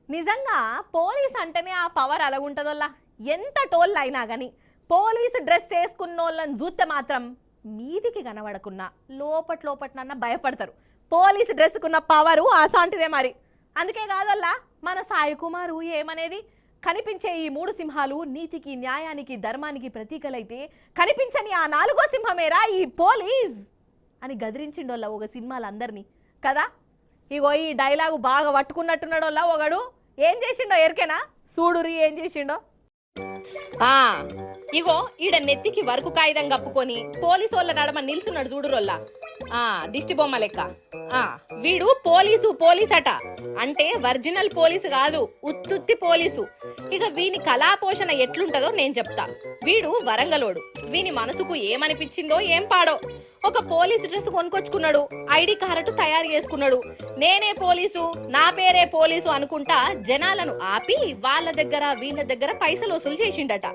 నిజంగా పోలీస్ అంటేనే ఆ పవర్ అలాగుంటదోల్లా. ఎంత టోళ్ళు అయినా గాని పోలీసు డ్రెస్ వేసుకున్నోళ్ళని చూస్తే మాత్రం మీదికి కనబడకున్నా లోపట్నన్నా భయపడతారు. పోలీసు డ్రెస్కున్న పవరు అసాంటిదే మరి. అందుకే కాదల్లా మన సాయి కుమారు ఏమనేది, కనిపించే ఈ మూడు సింహాలు నీతికి, న్యాయానికి, ధర్మానికి ప్రతీకలైతే కనిపించని ఆ నాలుగో సింహమేరా ఈ పోలీస్ అని గదిరించిండోళ్ళ ఒక సినిమాలందరినీ కదా. ఇగో ఈ డైలాగు బాగా పట్టుకున్నట్టున్నాడోళ్ళ ఒకడు ఏం చేసిండో ఎరికేనా? చూడురి ఏం చేసిండో. ఇగో ఈడ నెత్తికి వరకు కాగితం కప్పుకొని పోలీసోళ్ళ నడమ నిల్చున్నాడు చూడురోళ్ళ. దిష్టి బొమ్మ లెక్క. వీడు పోలీసు అట. అంటే ఒరిజినల్ పోలీసు కాదు, ఉత్తుత్తి పోలీసు. ఇక వీని కళాపోషణ ఎట్లుంటదో నేను చెప్తా. వీడు వరంగలోడు. వీని మనసుకు ఏమనిపించిందో ఏం పాడో ఒక పోలీసు డ్రెస్ కొనుకొచ్చుకున్నాడు, ఐడి కార్డు తయారు చేసుకున్నాడు. నేనే పోలీసు, నా పేరే పోలీసు అనుకుంటా జనాలను ఆపి వాళ్ళ దగ్గర వీళ్ళ దగ్గర పైసలు వసూలు చేసిండట.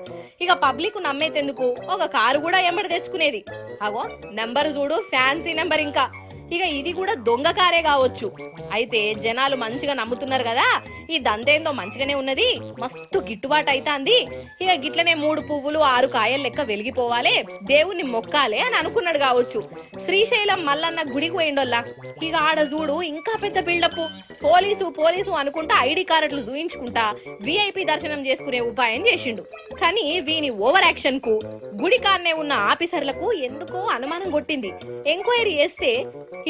ఇక పబ్లిక్ నమ్మేందుకు ఒక కారు కూడా ఎంబడి తెచ్చుకునేది. అగో నెంబర్ చూడు, ఫ్యాన్సీ నెంబర్. ఇంకా ఇక ఇది కూడా దొంగ కారే కావచ్చు. అయితే జనాలు మంచిగా నమ్ముతున్నారు కదా, ఈ దంతేందో మంచిగానే ఉన్నది, మస్తు గిట్టుబాటు అయితాంది. ఇక గిట్లనే 3 పువ్వులు 6 కాయలు లెక్క వెలిగిపోవాలే, దేవుణ్ణి మొక్కాలే అని అనుకున్నాడు కావచ్చు. శ్రీశైలం మల్లన్న గుడికి పోయిండోల్లా. ఇక ఆడ చూడు ఇంకా పెద్ద బిల్డప్. పోలీసు అనుకుంటా ఐడి కార్డులు చూయించుకుంటా విఐపి దర్శనం చేసుకునే ఉపాయం చేసిండు. కానీ వీని ఓవర్ యాక్షన్ కు గుడి కాన్నే ఉన్న ఆఫీసర్లకు ఎందుకో అనుమానం కొట్టింది. ఎంక్వైరీ చేస్తే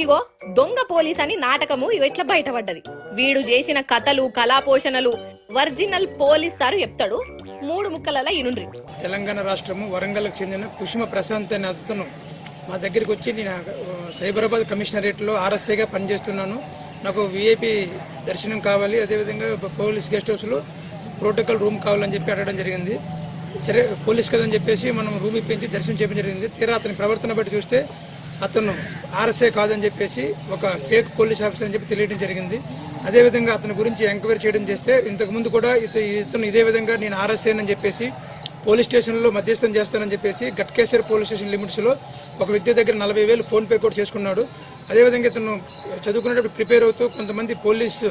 ఇగో దొంగ పోలీస్ అని నాటకము ఇట్లా బయటపడ్డది. వీడు చేసిన కథలు, కళాపోషణలు ఒరిజినల్ పోలీస్ సారు చెప్తాడు. 3 ముక్కలలో ఇనుండ్రి. తెలంగాణ రాష్ట్రము వరంగల్కి చెందిన కుసుమ ప్రశాంత్ అనే అతను మా దగ్గరికి వచ్చి, నేను సైబరాబాద్ కమిషనరేట్లో ఆర్ఎస్ఐగా పనిచేస్తున్నాను, నాకు విఐపి దర్శనం కావాలి, అదేవిధంగా పోలీస్ గెస్ట్ హౌస్లో ప్రోటోకాల్ రూమ్ కావాలని చెప్పి అడగడం జరిగింది. సరే పోలీస్ కదని చెప్పేసి మనం రూమ్ ఇప్పించి దర్శనం చేయడం జరిగింది. తీరా అతని ప్రవర్తన బట్టి చూస్తే అతను ఆర్ఎస్ఐ కాదని చెప్పేసి ఒక ఫేక్ పోలీస్ ఆఫీసర్ అని చెప్పి తెలియడం జరిగింది. అదేవిధంగా అతని గురించి ఎంక్వైరీ చేయడం చేస్తే ఇంతకుముందు కూడా ఇతను ఇదే విధంగా నేను ఆర్ఎస్ఐ అని చెప్పేసి పోలీస్ స్టేషన్లో మధ్యస్థం చేస్తానని చెప్పేసి గట్కేశ్వర్ పోలీస్ స్టేషన్ లిమిట్స్లో ఒక వ్యక్తి దగ్గర 40,000 ఫోన్పే కూడా చేసుకున్నాడు. అదేవిధంగా ఇతను చదువుకునేటప్పుడు ప్రిపేర్ అవుతూ కొంతమంది పోలీస్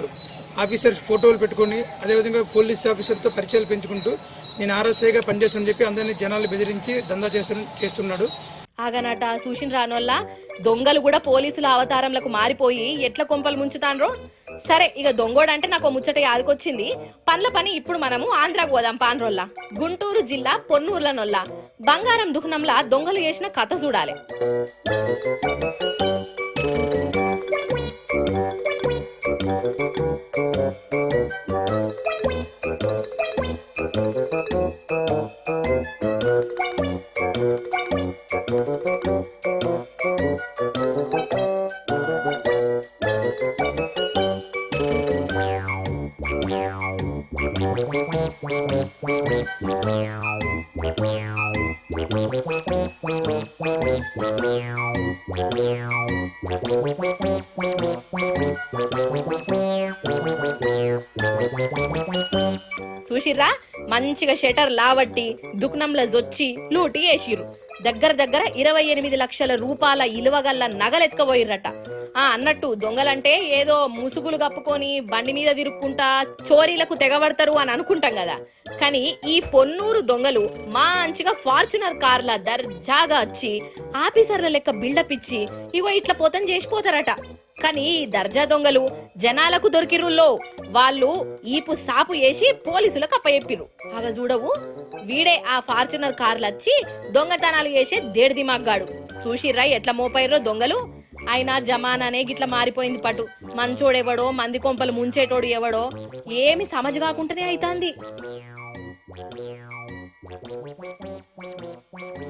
ఆఫీసర్స్ ఫోటోలు పెట్టుకుని అదేవిధంగా పోలీస్ ఆఫీసర్తో పరిచయాలు పెంచుకుంటూ నేను ఆర్ఎస్ఐగా పనిచేస్తానని చెప్పి అందరినీ జనాలు బెదిరించి దందా చేస్తున్నాడు. ఆగనట చూసిన రానోళ్ళ దొంగలు కూడా పోలీసుల అవతారంలకు మారిపోయి ఎట్ల కొంపలు ముంచుతాన్రో. సరే ఇక దొంగోడంటే నాకు ముచ్చట యాదకొచ్చింది. పనుల పని ఇప్పుడు మనము ఆంధ్రాకు పోదాం పాన్రోల్లా. గుంటూరు జిల్లా పొన్నూర్లనొల్ల బంగారం దుకాణంలా దొంగలు చేసిన కథ చూడాలి. చూసిర్రా, మంచిగా షటర్ లావట్టి దుకాణంలో జొచ్చి లూటి వేసిర్రు. దగ్గర 28 లక్షల రూపాయల ఇలువగల్ల నగలెత్తుకపోయిర్రట. అన్నట్టు దొంగలంటే ఏదో ముసుగులు కప్పుకొని బండి మీద తిరుక్కుంటా చోరీలకు తెగబడతారు అని అనుకుంటాం కదా. కానీ ఈ పొన్నూరు దొంగలు మంచిగా ఫార్చునర్ కార్ల దర్జాగా వచ్చి ఆఫీసర్ల లెక్క బిల్డప్ ఇచ్చి ఇగో ఇట్లా పోతం చేసిపోతారట. కానీ ఈ దర్జా దొంగలు జనాలకు దొరికిర్రుల్లో వాళ్ళు ఈపు సాపు వేసి పోలీసులకు అప్పచెప్పిర్రు. అగ చూడవు, వీడే ఆ ఫార్చునర్ కార్లు వచ్చి దొంగతనాలు చేసే దేడిదిమాగ్గాడు. చూసిర్రా ఎట్లా మోపైర్రో దొంగలు. అయినా జమానానే గిట్లా మారిపోయింది పటు. మంచోడెవడో మంది కొంపలు ముంచేటోడు ఎవడో ఏమి సమజ్ కాకుండానే అయితాంది.